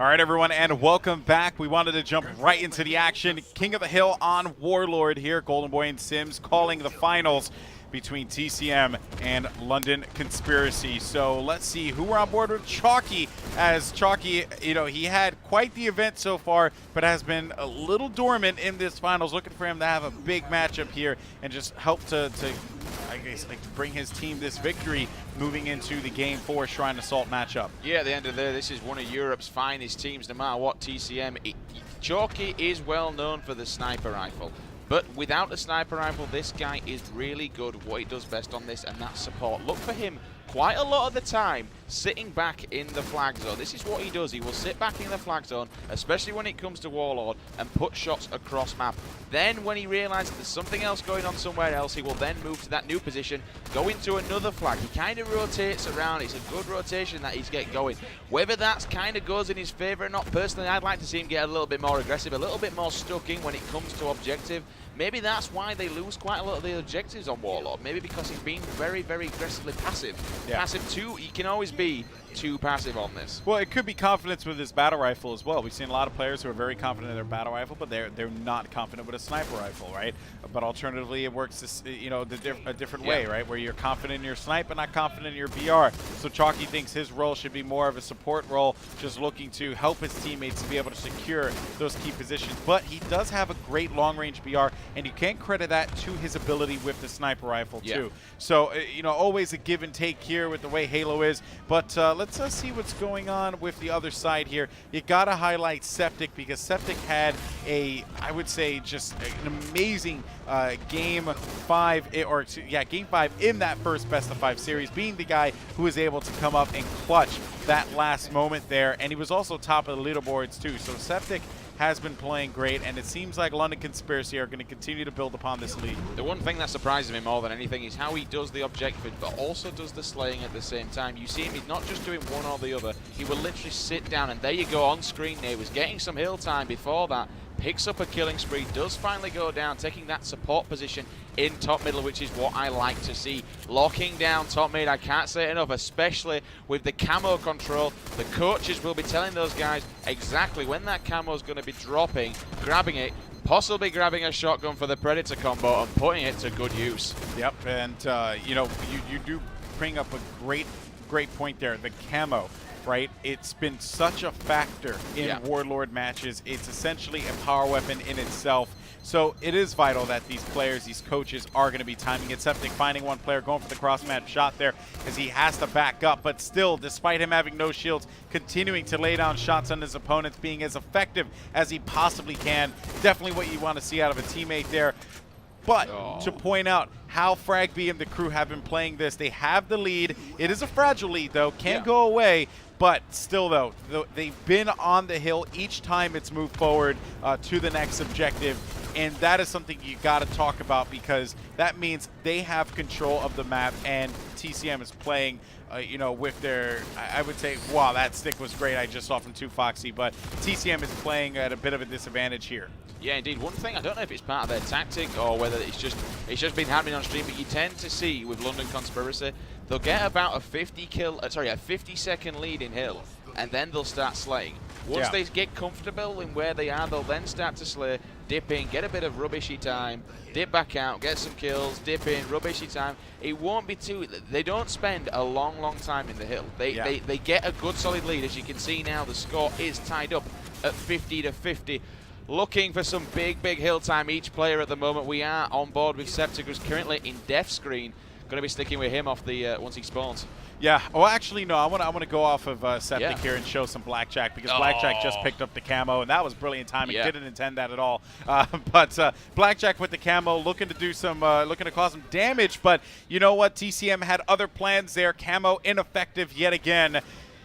All right, everyone, and welcome back. We wanted to jump right into the action. King of the Hill on Warlord here. Golden Boy and Sims calling the finals between TCM and London Conspiracy. So let's see who we're on board with. Chalky, as Chalky, he had quite the event so far, but has been a little dormant in this finals. Looking for him to have a big matchup here and just help to I guess, bring his team this victory moving into the Game 4 Shrine Assault matchup. Yeah, at the end of the day, this is one of Europe's finest teams, no matter what TCM. Chalky is well known for the sniper rifle. But without the sniper rifle, this guy is really good at what he does best on this, and that's support. Look for him quite a lot of the time sitting back in the flag zone. This is what he does. He will sit back in the flag zone, especially when it comes to Warlord, and put shots across map. Then when he realizes there's something else going on somewhere else, he will then move to that new position, go into another flag. He kind of rotates around. It's a good rotation that he's getting going. Whether that kind of goes in his favor or not, personally, I'd like to see him get a little bit more aggressive, a little bit more stuck in when it comes to objective. Maybe that's why they lose quite a lot of the objectives on Warlord. Maybe because he's being very, very aggressively passive. Yeah. Passive too, he can always be too passive on this. Well, it could be confidence with his battle rifle as well. We've seen a lot of players who are very confident in their battle rifle, but they're not confident with a sniper rifle, right? But alternatively, it works this, a different way, right? Where you're confident in your snipe but not confident in your BR. So Chalky thinks his role should be more of a support role, just looking to help his teammates to be able to secure those key positions. But he does have a great long-range BR, and you can't credit that to his ability with the sniper rifle too. So always a give and take here with the way Halo is. But let's see what's going on with the other side here. You gotta highlight Septic, because Septic had I would say, just an amazing game 5 in that first best of 5 series, being the guy who was able to come up and clutch that last moment there, and he was also top of the leaderboards too. So Septic has been playing great, and it seems like London Conspiracy are going to continue to build upon this lead. The one thing that surprises me more than anything is how he does the objective, but also does the slaying at the same time. You see him, he's not just doing one or the other. He will literally sit down, and there you go on screen there. He was getting some hill time before that, picks up a killing spree, does finally go down, taking that support position in top middle, which is what I like to see. Locking down top mid, I can't say it enough, especially with the camo control. The coaches will be telling those guys exactly when that camo is going to be dropping, grabbing it, possibly grabbing a shotgun for the Predator combo and putting it to good use. Yep, and you do bring up a great point there, the camo. Right, it's been such a factor in Warlord matches. It's essentially a power weapon in itself. So it is vital that these players, these coaches, are going to be timing it. Septic finding one player, going for the cross-match shot there, as he has to back up. But still, despite him having no shields, continuing to lay down shots on his opponents, being as effective as he possibly can. Definitely what you want to see out of a teammate there. But to point out how Frag B and the crew have been playing this, they have the lead. It is a fragile lead, though. Can't go away. But still, though, they've been on the hill each time it's moved forward to the next objective. And that is something you got to talk about, because that means they have control of the map, and TCM is playing with their, I would say, wow, that stick was great. I just saw from 2Foxy, but TCM is playing at a bit of a disadvantage here. Yeah, indeed. One thing, I don't know if it's part of their tactic or whether it's just been happening on stream, but you tend to see with London Conspiracy, they'll get about a 50-second lead in hill, and then they'll start slaying. Once they get comfortable in where they are, they'll then start to slay, dip in, get a bit of rubbishy time, dip back out, get some kills, dip in, rubbishy time. It won't be too, they don't spend a long time in the hill. They get a good solid lead. As you can see now, the score is tied up at 50-50. Looking for some big hill time, each player at the moment. We are on board with Septic, who's currently in death screen. Going to be sticking with him off the once he spawns. Yeah. Well, actually, no. I want to go off of Septic here and show some Blackjack, because Blackjack just picked up the camo, and that was brilliant timing. Didn't intend that at all. But Blackjack with the camo, looking to do some, looking to cause some damage. But you know what? TCM had other plans there. Camo ineffective yet again.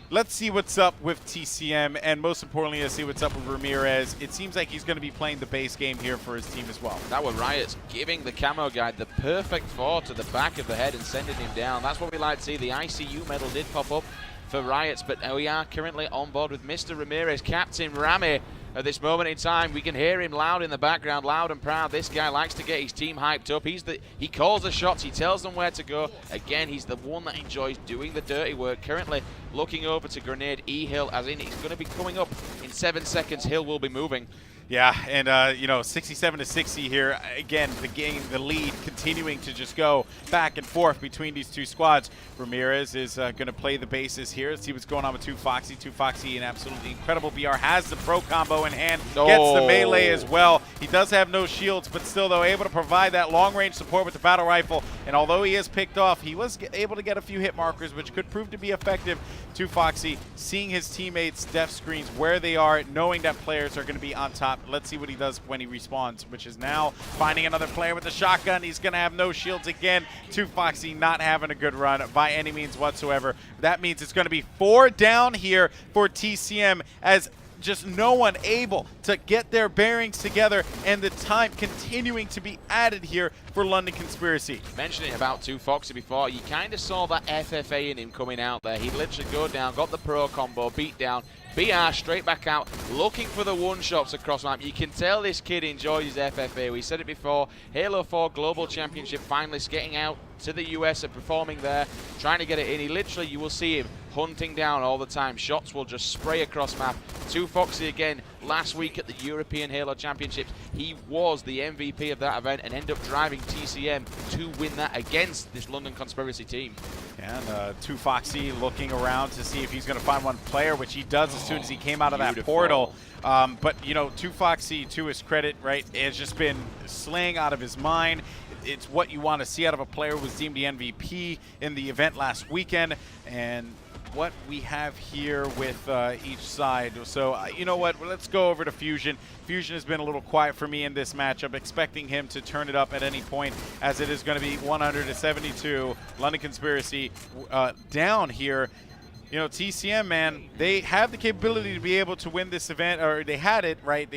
Let's see what's up with TCM, and most importantly, let's see what's up with Ramirez. It seems like he's going to be playing the base game here for his team as well. That were Riot's giving the camo guy the perfect fall to the back of the head and sending him down. That's what we like to see. The ICU medal did pop up. for Riots, but we are currently on board with Mr. Ramirez, Captain Rami. At this moment in time, we can hear him loud in the background, loud and proud. This guy likes to get his team hyped up. He calls the shots, he tells them where to go. Again, he's the one that enjoys doing the dirty work. Currently looking over to Grenade E-Hill, as in he's going to be coming up in 7 seconds. Hill will be moving. Yeah, and you know, 67 to 60 here. Again, the lead continuing to just go back and forth between these two squads. Ramirez is going to play the bases here. Let's see what's going on with 2Foxy. 2Foxy, an absolutely incredible BR, has the pro combo in hand, gets the melee as well. He does have no shields, but still, though, able to provide that long-range support with the battle rifle. And although he is picked off, he was able to get a few hit markers, which could prove to be effective. 2Foxy seeing his teammates' def screens where they are, knowing that players are going to be on top. Let's see what he does when he respawns, which is now finding another player with the shotgun. He's going to have no shields again. 2Foxy not having a good run by any means whatsoever. That means it's going to be 4 down here for TCM, as just no one able to get their bearings together, and the time continuing to be added here for London Conspiracy. Mentioning about 2Foxy before, you kind of saw that FFA in him coming out there. He'd literally go down, got the pro combo, beat down, BR straight back out, looking for the one-shots across map. You can tell this kid enjoys his FFA. We said it before, Halo 4 Global Championship finalists getting out to the US and performing there, trying to get it in. He literally, you will see him hunting down all the time. Shots will just spray across map. 2Foxy again, last week at the European Halo Championships, he was the MVP of that event and ended up driving TCM to win that against this London Conspiracy team. And 2Foxy looking around to see if he's going to find one player, which he does as soon as he came out of that portal. But, you know, 2Foxy, to his credit, right, has just been slaying out of his mind. It's what you want to see out of a player who was deemed the MVP in the event last weekend. And what we have here with each side. So, you know what? Let's go over to Fusion. Fusion has been a little quiet for me in this matchup, expecting him to turn it up at any point, as it is going to be 100 to 72. London Conspiracy down here. You know, TCM, man, they have the capability to be able to win this event, or they had it, right?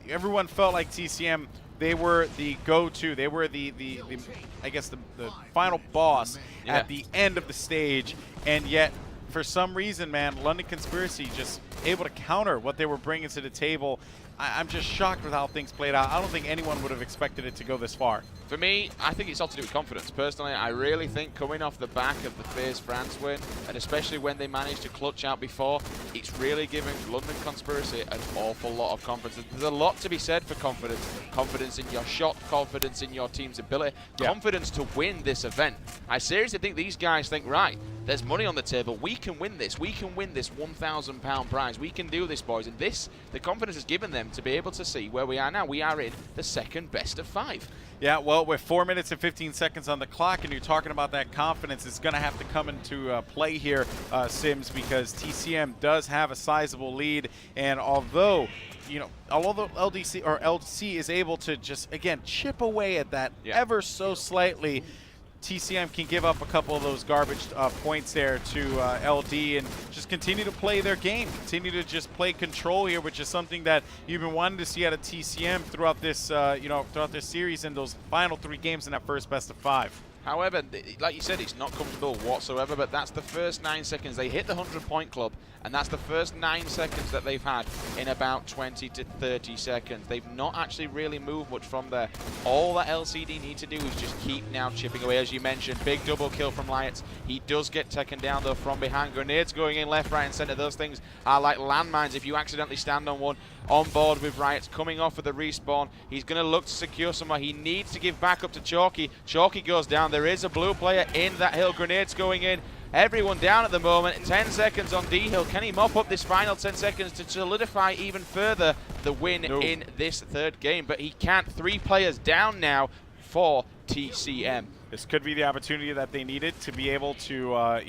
Everyone felt like TCM, they were the go-to. They were the I guess the final boss at the end of the stage, and yet for some reason, man, London Conspiracy just able to counter what they were bringing to the table. I'm just shocked with how things played out. I don't think anyone would have expected it to go this far. For me, I think it's all to do with confidence. Personally, I really think coming off the back of the FaZe France win, and especially when they managed to clutch out before, it's really giving London Conspiracy an awful lot of confidence. There's a lot to be said for confidence. Confidence in your shot, confidence in your team's ability, confidence to win this event. I seriously think these guys think, right, there's money on the table. We can win this. We can win this £1,000 prize. We can do this, boys. And this, the confidence has given them to be able to see where we are now. We are in the second best of 5. Yeah, well, with 4 minutes and 15 seconds on the clock, and you're talking about that confidence, it's going to have to come into play here, Sims, because TCM does have a sizable lead. And although, you know, although LC is able to just, again, chip away at that ever so slightly, TCM can give up a couple of those garbage points there to LD and just continue to play their game, continue to just play control here, which is something that you've been wanting to see out of TCM throughout this, throughout this series and those final 3 games in that first best of 5. However, like you said, it's not comfortable whatsoever, but that's the first 9 seconds. They hit the 100-point club, and that's the first 9 seconds that they've had in about 20 to 30 seconds. They've not actually really moved much from there. All that LCD need to do is just keep now chipping away. As you mentioned, big double kill from Lions. He does get taken down, though, from behind. Grenades going in left, right, and center. Those things are like landmines if you accidentally stand on one. On board with Riots, coming off with the respawn. He's going to look to secure somewhere. He needs to give back up to Chalky. Chalky goes down. There is a blue player in that hill. Grenades going in. Everyone down at the moment. 10 seconds on D-Hill. Can he mop up this final 10 seconds to solidify even further the win in this third game? But he can't. 3 players down now for TCM. This could be the opportunity that they needed to be able to,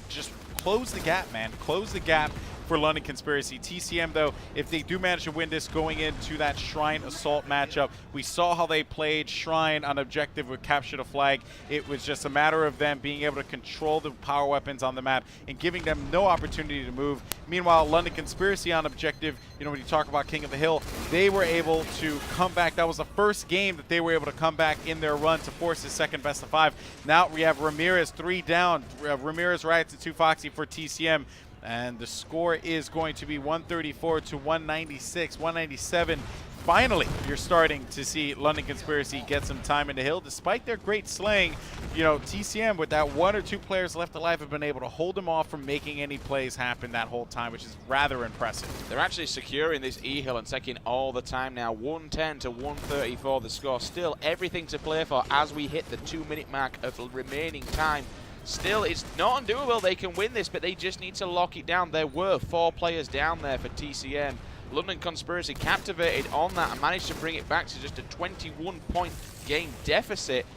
just close the gap, man. Close the gap for London Conspiracy. TCM, though, if they do manage to win this going into that Shrine Assault matchup, we saw how they played Shrine on objective with Capture the Flag. It was just a matter of them being able to control the power weapons on the map and giving them no opportunity to move. Meanwhile, London Conspiracy on objective, you know, when you talk about King of the Hill, they were able to come back. That was the first game that they were able to come back in their run to force his second best of 5. Now we have Ramirez 3 down. Ramirez riots to 2 Foxy for TCM. And the score is going to be 134 to 196, 197. Finally, you're starting to see London Conspiracy get some time in the hill. Despite their great slaying, you know, TCM, with that 1 or 2 players left alive, have been able to hold them off from making any plays happen that whole time, which is rather impressive. They're actually securing this E-Hill and taking all the time now. 110 to 134 the score. Still everything to play for as we hit the 2-minute mark of remaining time. Still, it's not undoable. They can win this, but they just need to lock it down. There were 4 players down there for TCM. London Conspiracy captivated on that and managed to bring it back to just a 21-point game deficit.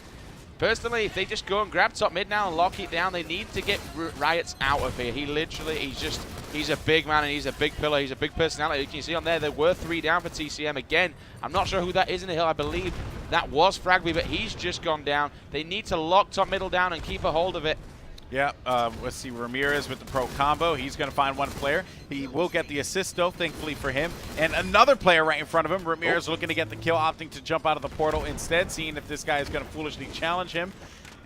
Personally, if they just go and grab top mid now and lock it down, they need to get Riots out of here. He literally, he's a big man and he's a big pillar. He's a big personality. You can see on there were 3 down for TCM. Again, I'm not sure who that is in the hill. I believe that was Fragby, but he's just gone down. They need to lock top middle down and keep a hold of it. Yeah, let's see, Ramirez with the pro combo. He's going to find 1 player. He will get the assist, though, thankfully for him. And another player right in front of him. Ramirez looking to get the kill, opting to jump out of the portal instead, seeing if this guy is going to foolishly challenge him.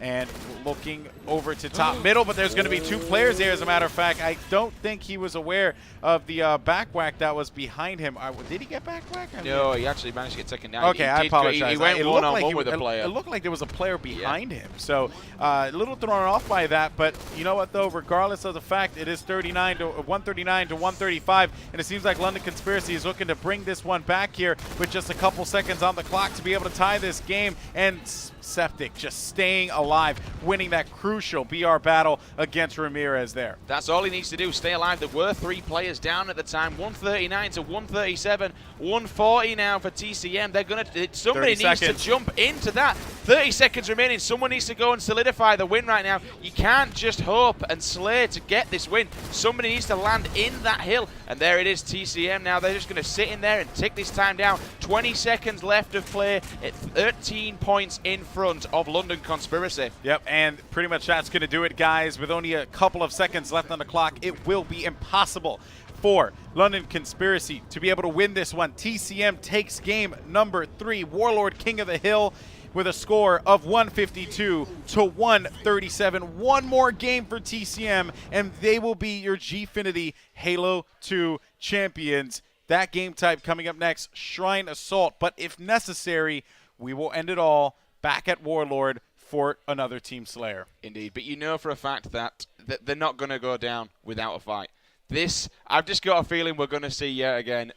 And looking over to top middle, but there's going to be 2 players there, as a matter of fact. I don't think he was aware of the back whack that was behind him. Did he get back whack? No, he actually managed to get taken down. Okay, I apologize. He went one-on-one with a player. It looked like there was a player behind him. So a little thrown off by that, but you know what, though? Regardless of the fact, it is 139 to 135, and it seems like London Conspiracy is looking to bring this one back here with just a couple seconds on the clock to be able to tie this game. And Septic just staying alive, winning that crucial BR battle against Ramirez there. That's all he needs to do, stay alive. There were 3 players down at the time, 139 to 137, 140 now for TCM. They're going to, somebody needs to jump into that. 30 seconds remaining. Someone needs to go and solidify the win right now. You can't just hope and slay to get this win. Somebody needs to land in that hill. And there it is, TCM now. They're just going to sit in there and tick this time down. 20 seconds left of play at 13 points in front of London Conspiracy. Yep, and pretty much that's going to do it, guys. With only a couple of seconds left on the clock, it will be impossible for London Conspiracy to be able to win this one. TCM takes game number 3. Warlord King of the Hill with a score of 152 to 137. One more game for TCM, and they will be your Gfinity Halo 2 champions. That game type coming up next, Shrine Assault. But if necessary, we will end it all back at Warlord for another Team Slayer. Indeed, but you know for a fact that they're not going to go down without a fight. This, I've just got a feeling we're going to see yet again